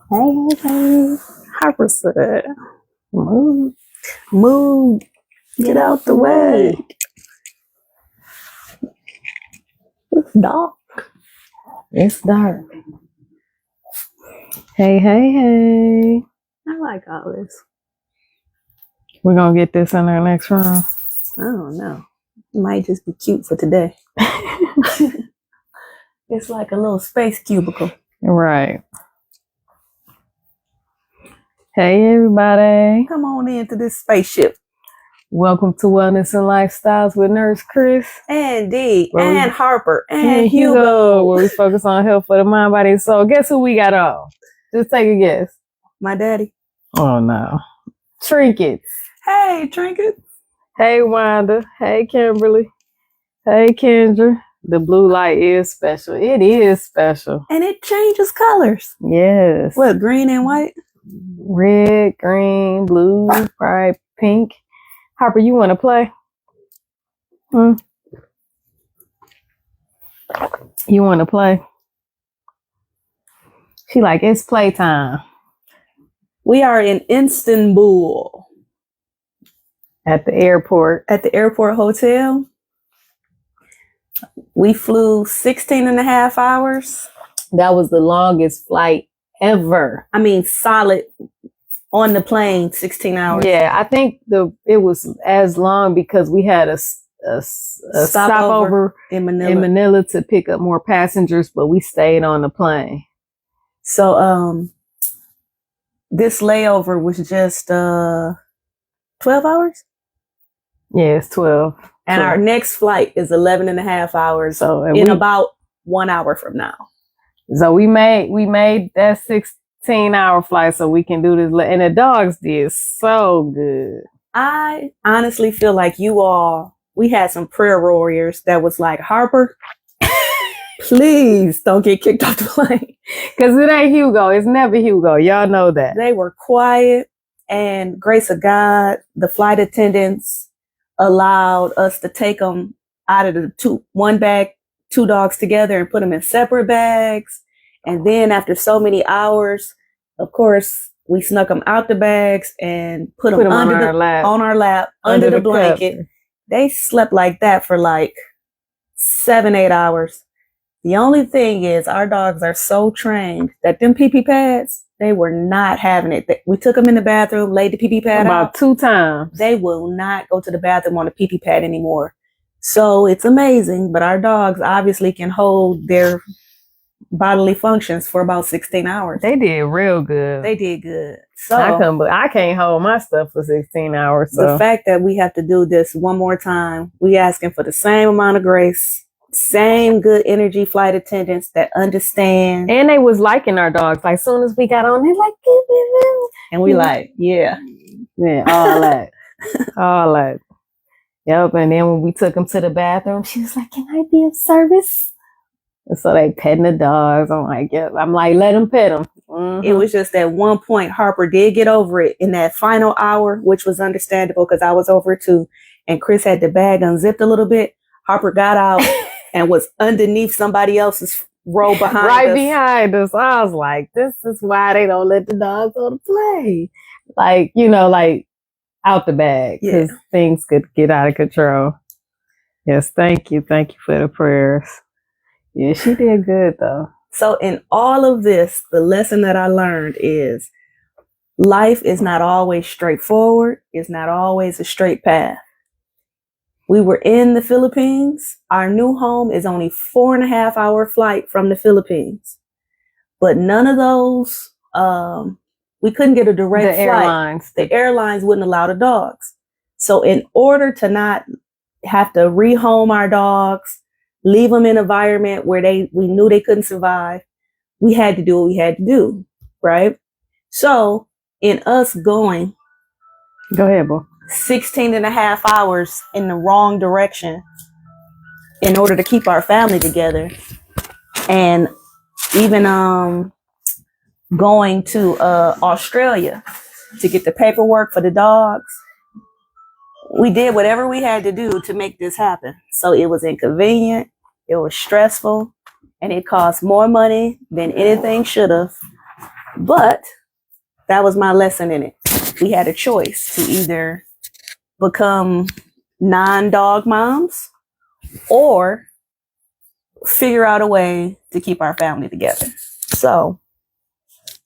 Hey. Harper said, move, move, get out the way. It's dark. It's dark. Hey. I like all this. We're going to get this in our next room. I don't know. It might just be cute for today. It's like a little space cubicle. Right. Hey, everybody. Come on into this spaceship. Welcome to Wellness and Lifestyles with Nurse Chris. And Dee. And Harper. And Hugo. Where we focus on health for the mind, body, and soul. Guess who we got on? Just take a guess. My daddy. Oh, no. Trinkets. Hey, Trinkets. Hey, Wanda. Hey, Kimberly. Hey, Kendra. The blue light is special. It is special. And it changes colors. Yes. What, green and white? Red, green, blue, bright, pink. Harper, you want to play? You want to play? She like, it's playtime. We are in Istanbul. At the airport. At the airport hotel. We flew 16 and a half hours. That was the longest flight ever. I mean, solid on the plane, 16 hours. Yeah, I think it was as long because we had a stopover in Manila to pick up more passengers, but we stayed on the plane. So this layover was just 12 hours? Yeah, it's 12. And our next flight is 11 and a half hours. So about 1 hour from now. So we made that 16-hour flight so we can do this. And the dogs did so good. I honestly feel like we had some prayer warriors that was like, Harper, please don't get kicked off the plane. Because it ain't Hugo. It's never Hugo. Y'all know that. They were quiet, and grace of God, the flight attendants allowed us to take them out of the one bag, two dogs together, and put them in separate bags. And then after so many hours, of course, we snuck them out the bags and put them on our lap, under the blanket. Cup. They slept like that for like 7-8 hours. The only thing is our dogs are so trained that them pee-pee pads, they were not having it. We took them in the bathroom, laid the pee-pee pad out. About 2 times. They will not go to the bathroom on a pee-pee pad anymore. So it's amazing, but our dogs obviously can hold their bodily functions for about 16 hours. They did real good. They did good. So I can't hold my stuff for 16 hours. So. The fact that we have to do this one more time, we asking for the same amount of grace, same good energy flight attendants that understand. And they was liking our dogs. Like, soon as we got on, they like, and we like, yeah, all that, all that. Yep. And then when we took them to the bathroom, she was like, "Can I be of service?" And so they petting the dogs. I'm like, yeah. I'm like, let them pet them. Mm-hmm. It was just at one point, Harper did get over it in that final hour, which was understandable because I was over it too. And Chris had the bag unzipped a little bit. Harper got out and was underneath somebody else's row behind us. Behind us. I was like, this is why they don't let the dogs on the plane. Like, like out the bag because things could get out of control. Yes, thank you. Thank you for the prayers. Yeah, she did good though. So in all of this, the lesson that I learned is life is not always straightforward. It's not always a straight path. We were in the Philippines. Our new home is only 4.5 hour flight from the Philippines. But none of those, we couldn't get a direct flight. The airlines wouldn't allow the dogs. So in order to not have to rehome our dogs, leave them in an environment where we knew they couldn't survive, we had to do what we had to do, right? So in us going, go ahead, boy, 16 and a half hours in the wrong direction in order to keep our family together, and even going to Australia to get the paperwork for the dogs. We did whatever we had to do to make this happen. So it was inconvenient, it was stressful, and it cost more money than anything should have. But that was my lesson in it. We had a choice to either become non-dog moms or figure out a way to keep our family together. So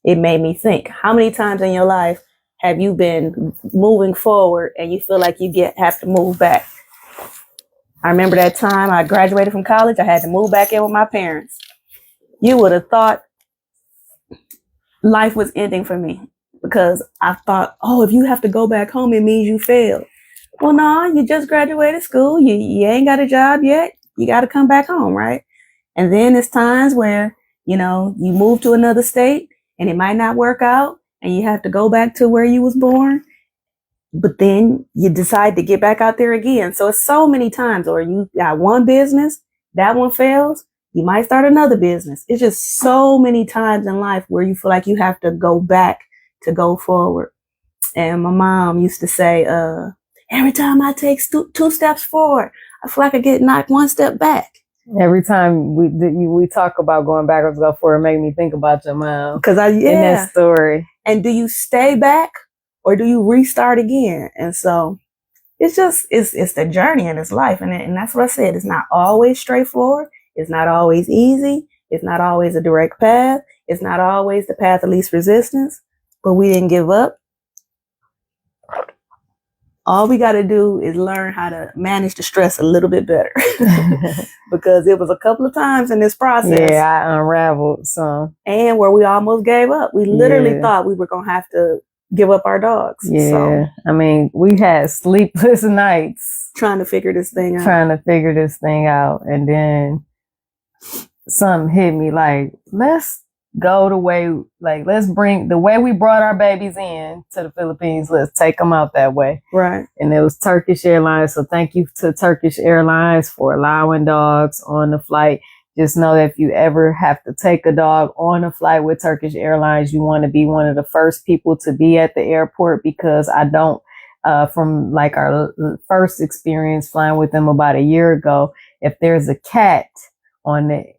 it made me think, how many times in your life have you been moving forward and you feel like you have to move back? I remember that time I graduated from college, I had to move back in with my parents. You would have thought life was ending for me because I thought, oh, if you have to go back home, it means you failed. Well, no, you just graduated school. You ain't got a job yet. You got to come back home, right? And then there's times where, you move to another state and it might not work out and you have to go back to where you was born. But then you decide to get back out there again. So it's so many times, or you got one business, that one fails, you might start another business. It's just so many times in life where you feel like you have to go back to go forward. And my mom used to say, every time I take 2 steps forward, I feel like I get knocked 1 step back. Every time we talk about going backwards, go forward, make me think about your mom. Because in that story. And do you stay back or do you restart again? And so it's the journey in this life. And that's what I said. It's not always straightforward. It's not always easy. It's not always a direct path. It's not always the path of least resistance. But we didn't give up. All we got to do is learn how to manage the stress a little bit better. Because it was a couple of times in this process. Yeah, I unraveled some. And where we almost gave up. We literally thought we were going to have to give up our dogs. Yeah. So, I mean, we had sleepless nights. Trying to figure this thing out. And then something hit me like, let's go let's bring the way we brought our babies in to the Philippines. Let's take them out that way. Right. And it was Turkish Airlines. So thank you to Turkish Airlines for allowing dogs on the flight. Just know that if you ever have to take a dog on a flight with Turkish Airlines, you want to be one of the first people to be at the airport, because I don't, from like our first experience flying with them about a year ago, if there's a cat on the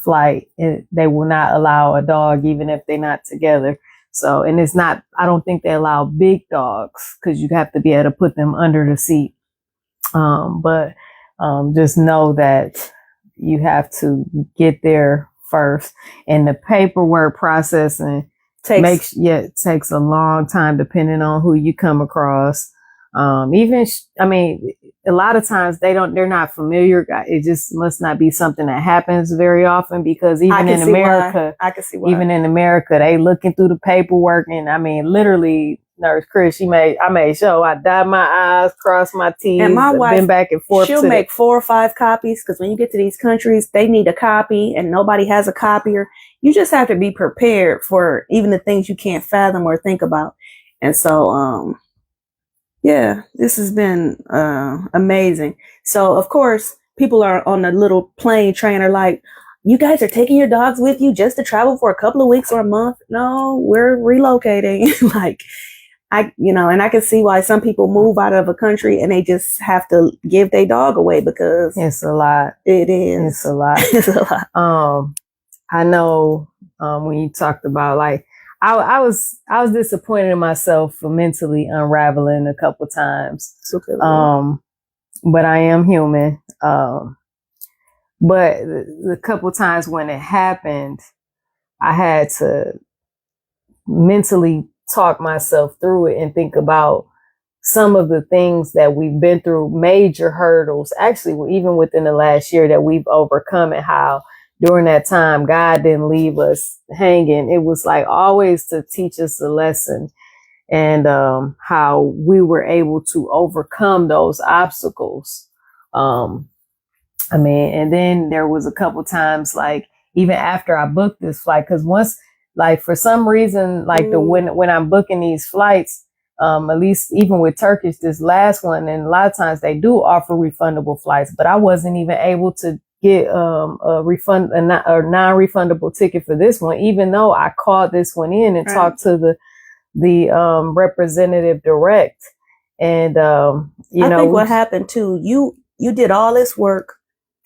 flight, they will not allow a dog, even if they're not together. So, and I don't think they allow big dogs because you have to be able to put them under the seat. But just know that you have to get there first, and the paperwork processing takes a long time depending on who you come across. A lot of times they're not familiar. It just must not be something that happens very often, because even in America, I can see why. Even in America, they looking through the paperwork, and I mean, literally, Nurse Chris, I made sure I dot my I's, cross my T's, and my wife, been back and forth. She'll make 4 or 5 copies, because when you get to these countries, they need a copy, and nobody has a copier. You just have to be prepared for even the things you can't fathom or think about. And so, yeah, this has been amazing. So, of course, people are on a little plane train are like, you guys are taking your dogs with you just to travel for a couple of weeks or a month? No, we're relocating. And I can see why some people move out of a country and they just have to give their dog away, because it's a lot. It is. It's a lot. It's a lot. I know when you talked about I was disappointed in myself for mentally unraveling a couple times. But I am human. But the couple times when it happened, I had to mentally talk myself through it and think about some of the things that we've been through, major hurdles, actually, even within the last year, that we've overcome, and how during that time, God didn't leave us hanging. It was like always to teach us a lesson, and how we were able to overcome those obstacles. And then there was a couple times, even after I booked this flight, because once, for some reason, when I'm booking these flights, at least even with Turkish, this last one, and a lot of times they do offer refundable flights, but I wasn't even able to get a non-refundable ticket for this one, even though I called this one in and talked to the representative direct. And I think what happened too, you did all this work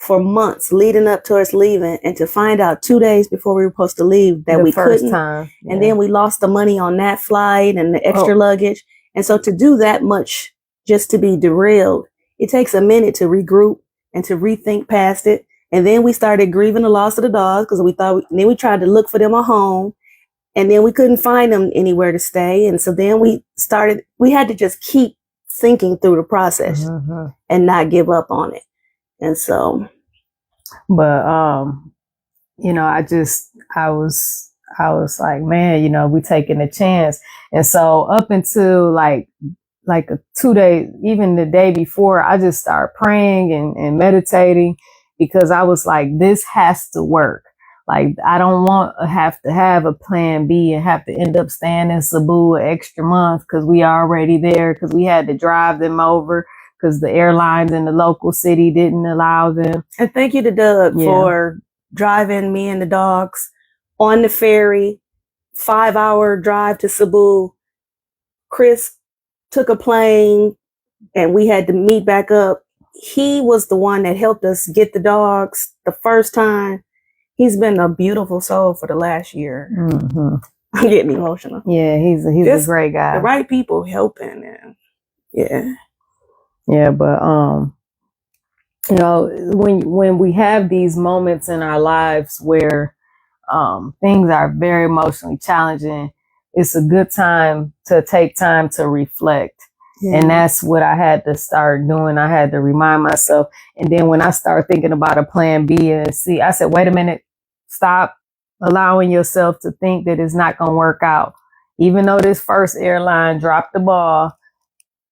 for months leading up to us leaving, and to find out 2 days before we were supposed to leave that The we first couldn't. time. And then we lost the money on that flight and the extra luggage. And so to do that much just to be derailed, it takes a minute to regroup and to rethink past it. And then we started grieving the loss of the dogs because then we tried to look for them a home, and then we couldn't find them anywhere to stay. And so then we had to just keep thinking through the process and not give up on it. And so, but, you know, I was like, man, you know, we taking a chance. And so up until like 2 days, even the day before, I just started praying and meditating, because I was like, this has to work. Like, I don't want to have a plan B and have to end up staying in Cebu an extra month because we already there, because we had to drive them over because the airlines in the local city didn't allow them. And thank you to Doug for driving me and the dogs on the ferry, 5-hour drive to Cebu. Chris took a plane and we had to meet back up. He was the one that helped us get the dogs the first time. He's been a beautiful soul for the last year. I'm getting emotional. Yeah, he's a great guy. The right people helping. And yeah, but you know, when we have these moments in our lives where things are very emotionally challenging, it's a good time to take time to reflect. And that's what I had to start doing. I had to remind myself. And then when I start thinking about a plan B and C, I said, wait a minute, stop allowing yourself to think that it's not going to work out. Even though this first airline dropped the ball,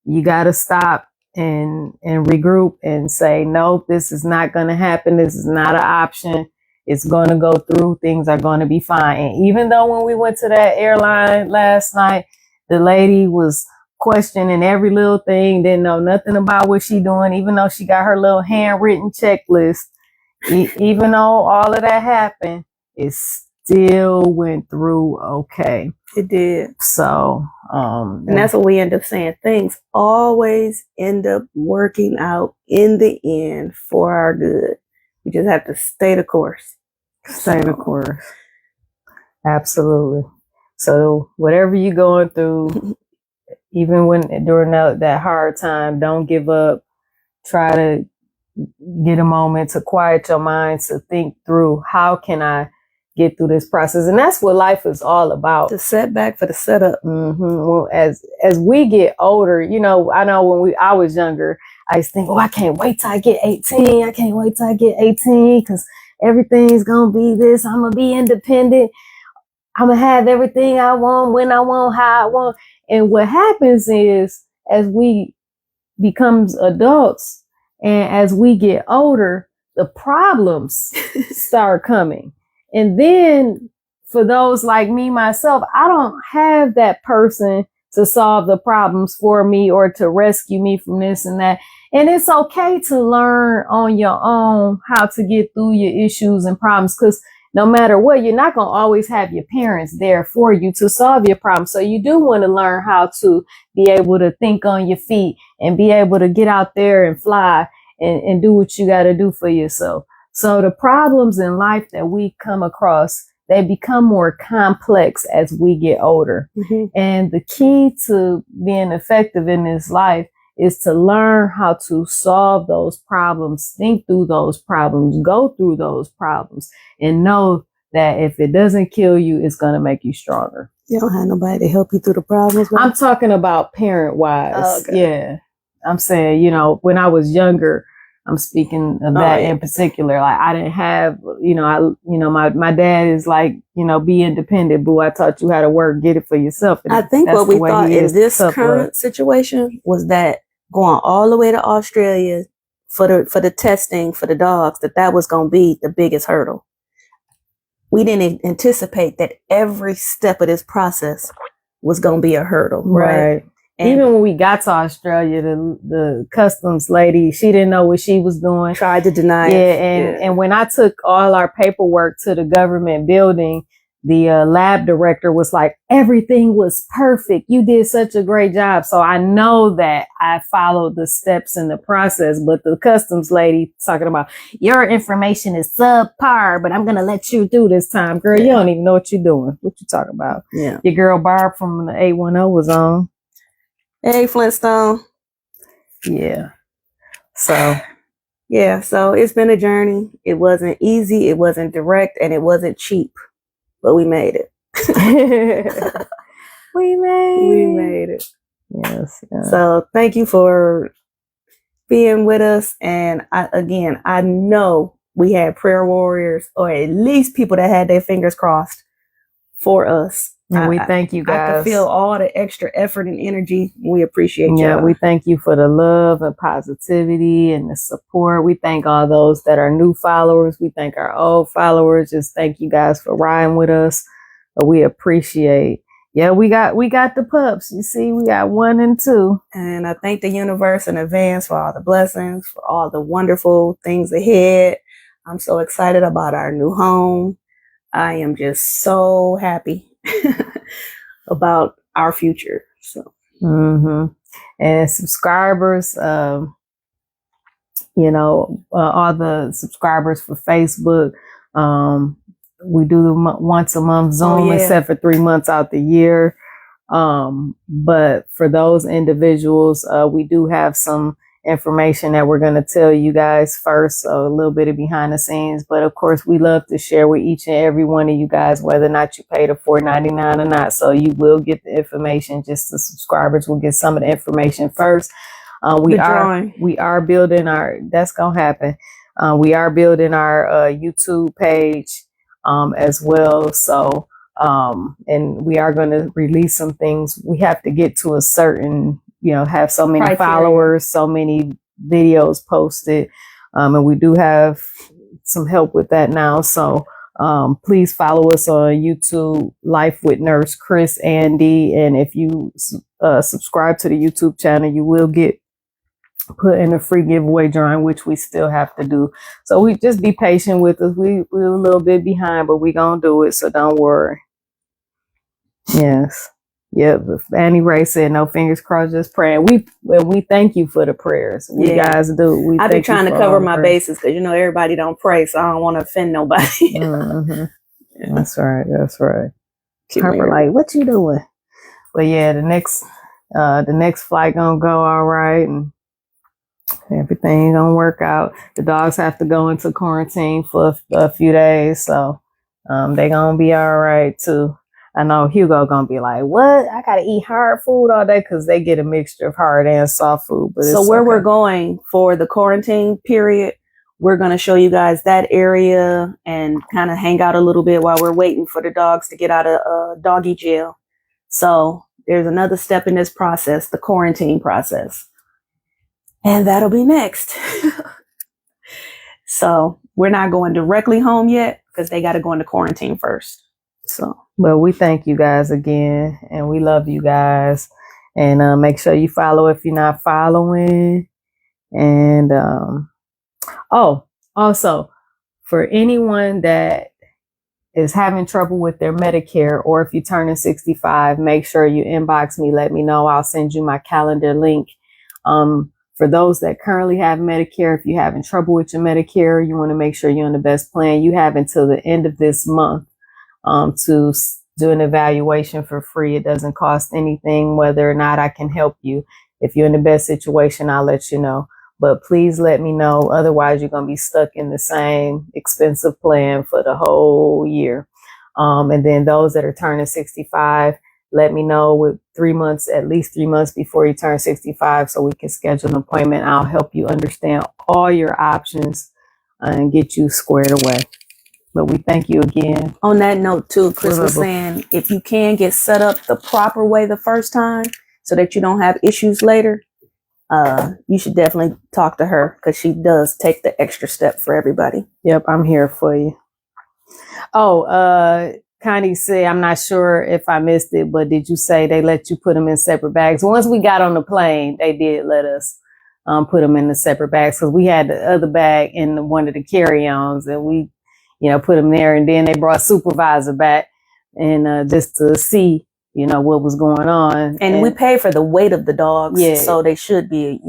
you got to stop and regroup and say, nope, this is not going to happen. This is not an option. It's going to go through. Things are going to be fine. And even though when we went to that airline last night, the lady was questioning every little thing, didn't know nothing about what she doing, even though she got her little handwritten checklist. Even though all of that happened, it still went through okay. It did. So, and that's what we end up saying. Things always end up working out in the end for our good. We just have to stay the course. Stay the course. Absolutely. So whatever you're going through, even when during that hard time, don't give up. Try to get a moment to quiet your mind, to think through, how can I get through this process? And that's what life is all about. The setback for the setup. Well, as we get older, you know, I know when I was younger, I used to think, oh, I can't wait till I get 18. I can't wait till I get 18 because everything's going to be this. I'm going to be independent. I'm going to have everything I want, when I want, how I want. And what happens is, as we become adults and as we get older, the problems start coming. And then for those like me, myself, I don't have that person to solve the problems for me or to rescue me from this and that. And it's okay to learn on your own how to get through your issues and problems, because no matter what, you're not going to always have your parents there for you to solve your problems. So you do want to learn how to be able to think on your feet and be able to get out there and fly and do what you got to do for yourself. So the problems in life that we come across, they become more complex as we get older. And the key to being effective in this life is to learn how to solve those problems, think through those problems, go through those problems, and know that if it doesn't kill you, it's going to make you stronger. You don't have nobody to help you through the problems, right? I'm talking about parent-wise. Oh, okay. Yeah. I'm saying, you know, when I was younger, I'm speaking of that in particular. Like, I didn't have, my dad is like, be independent, boo. I taught you how to work, get it for yourself. And I think what we thought in this current situation was that going all the way to Australia for the testing for the dogs, that was going to be the biggest hurdle. We didn't anticipate that every step of this process was going to be a hurdle. Right. And even when we got to Australia, the customs lady, she didn't know what she was doing. Tried to deny it. And when I took all our paperwork to the government building, the lab director was like, everything was perfect. You did such a great job. So I know that I followed the steps in the process, but the customs lady talking about your information is subpar, but I'm going to let you do this time. Girl, you don't even know what you're doing. What you talking about? Yeah. Your girl Barb from the 810 was on. Hey, Flintstone. Yeah. So yeah, so it's been a journey. It wasn't easy, it wasn't direct, and it wasn't cheap, but we made it. we made it. Yes. So thank you for being with us. And I know we had prayer warriors, or at least people that had their fingers crossed for us. And we thank you guys. I can feel all the extra effort and energy. We appreciate you. Yeah, we thank you for the love and positivity and the support. We thank all those that are new followers. We thank our old followers. Just thank you guys for riding with us. We appreciate. Yeah, we got the pups. You see, we got 1 and 2. And I thank the universe in advance for all the blessings, for all the wonderful things ahead. I'm so excited about our new home. I am just so happy about our future. So, and subscribers, all the subscribers for Facebook, we do once a month Zoom, except for 3 months out the year. But for those individuals, we do have some information that we're going to tell you guys first, so a little bit of behind the scenes. But of course, we love to share with each and every one of you guys, whether or not you pay the $4.99 or not. So you will get the information. Just the subscribers will get some of the information first. We are building that's going to happen. We are building our YouTube page as well. So, and we are going to release some things. We have to get to a certain, have so many followers, so many videos posted. And we do have some help with that now. So, please follow us on YouTube, Life with Nurse Chris Andy. And if you subscribe to the YouTube channel, you will get put in a free giveaway drawing, which we still have to do. So we just be patient with us. We're a little bit behind, but we're going to do it. So don't worry. Yes. Yep. Annie Ray said, no fingers crossed, just praying. We thank you for the prayers. We guys do. I've been trying to cover my bases because, everybody don't pray. So I don't want to offend nobody. That's right. That's right. Harper, like, what you doing? But yeah, the next flight going to go all right. And everything gonna work out. The dogs have to go into quarantine for a few days, so they gonna be all right too. I know Hugo gonna be like, "What? I gotta eat hard food all day," because they get a mixture of hard and soft food. But so we're going for the quarantine period, we're gonna show you guys that area and kind of hang out a little bit while we're waiting for the dogs to get out of doggy jail. So there's another step in this process, the quarantine process. And that'll be next. So we're not going directly home yet because they got to go into quarantine first. So, but we thank you guys again, and we love you guys. And make sure you follow if you're not following. And also for anyone that is having trouble with their Medicare, or if you're turning 65, make sure you inbox me. Let me know. I'll send you my calendar link. For those that currently have Medicare, if you're having trouble with your Medicare, you want to make sure you're on the best plan. You have until the end of this month to do an evaluation for free. It doesn't cost anything, whether or not I can help you. If you're in the best situation, I'll let you know. But please let me know. Otherwise, you're going to be stuck in the same expensive plan for the whole year. And then those that are turning 65, let me know with at least 3 months before you turn 65, so we can schedule an appointment. I'll help you understand all your options and get you squared away. But we thank you again. On that note too, Chris was saying, if you can get set up the proper way the first time so that you don't have issues later, you should definitely talk to her because she does take the extra step for everybody. Yep, I'm here for you. Connie said, I'm not sure if I missed it, but did you say they let you put them in separate bags? Once we got on the plane, they did let us put them in the separate bags because we had the other bag in one of the carry-ons and we, put them there. And then they brought supervisor back and just to see, what was going on. And we pay for the weight of the dogs, so they should be,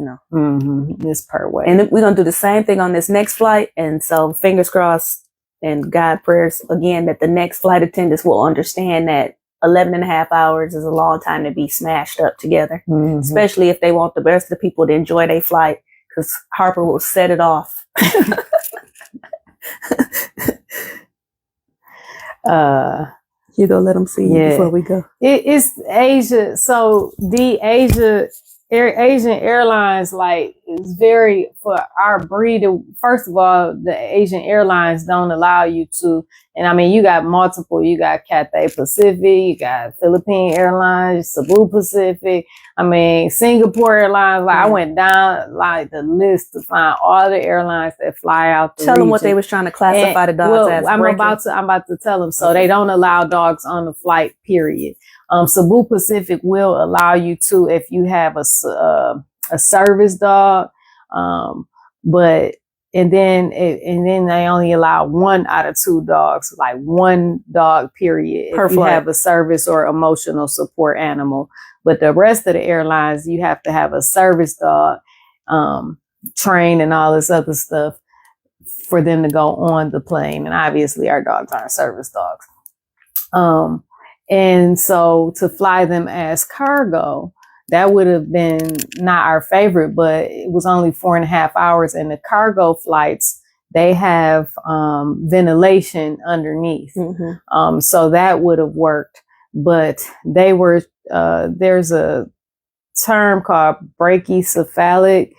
this per weight. And we're gonna do the same thing on this next flight. And so, fingers crossed and God prayers again that the next flight attendants will understand that 11 and a half hours is a long time to be smashed up together, especially if they want the rest of the people to enjoy their flight, because Harper will set it off. You go let them see before we go. It's Asia. So the Asian Airlines, like, is very, for our breed. First of all, the Asian Airlines don't allow you to, and I mean, you got multiple. You got Cathay Pacific, you got Philippine Airlines, Cebu Pacific. I mean, Singapore Airlines. Like, I went down like the list to find all the airlines that fly out. Tell them what they was trying to classify the dogs as. I'm about to tell them. So they don't allow dogs on the flight. Period. Cebu Pacific will allow you to if you have a service dog, but and then they only allow 1 out of 2 dogs, like 1 dog period, if you have a service or emotional support animal. But the rest of the airlines, you have to have a service dog, trained and all this other stuff for them to go on the plane. And obviously, our dogs aren't service dogs. And so to fly them as cargo, that would have been not our favorite, but it was only 4.5 hours. And the cargo flights, they have ventilation underneath. So that would have worked. But they were, there's a term called brachycephalic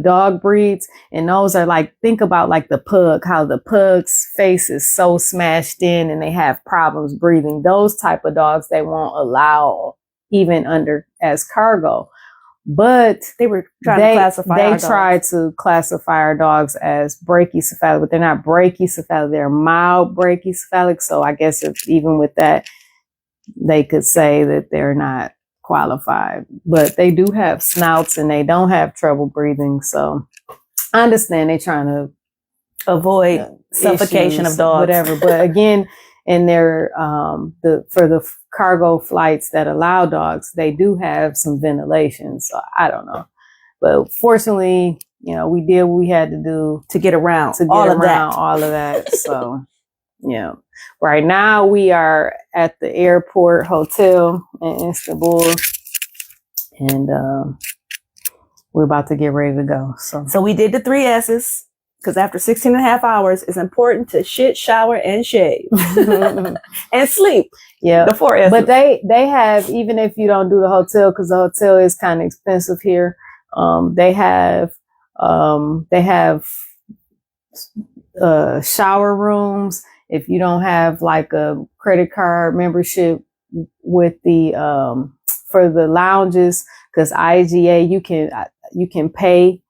dog breeds, and those are like, think about like the pug, how the pug's face is so smashed in and they have problems breathing. Those type of dogs they won't allow even under as cargo. But they were trying to classify our dogs. They tried to classify our dogs as brachycephalic, but they're not brachycephalic, they're mild brachycephalic. So I guess if, even with that, they could say that they're not qualified, but they do have snouts and they don't have trouble breathing. So I understand they're trying to avoid suffocation of dogs, whatever. But again, in their for the cargo flights that allow dogs, they do have some ventilation. So I don't know, but fortunately, we did what we had to do to get around all of that. So yeah. Right now we are at the airport hotel in Istanbul, and we're about to get ready to go. So we did the 3 S's, because after 16 and a half hours, it's important to shit, shower, and shave and sleep. Yeah, the 4 S's. But they have, even if you don't do the hotel, because the hotel is kind of expensive here. They have shower rooms. If you don't have like a credit card membership with the for the lounges, because IGA you can pay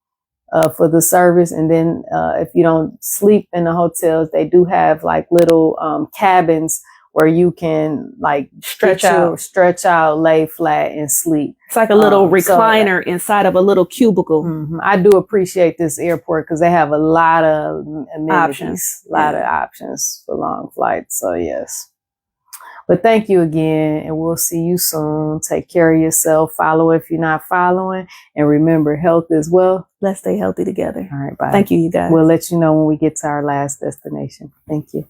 for the service, and then if you don't sleep in the hotels, they do have like little cabins where you can like stretch out, lay flat, and sleep. It's like a little recliner inside of a little cubicle. I do appreciate this airport because they have a lot of amenities, of options for long flights. So yes. But thank you again, and we'll see you soon. Take care of yourself. Follow if you're not following. And remember, health is wealth. Let's stay healthy together. All right, bye. Thank you, you guys. We'll let you know when we get to our last destination. Thank you.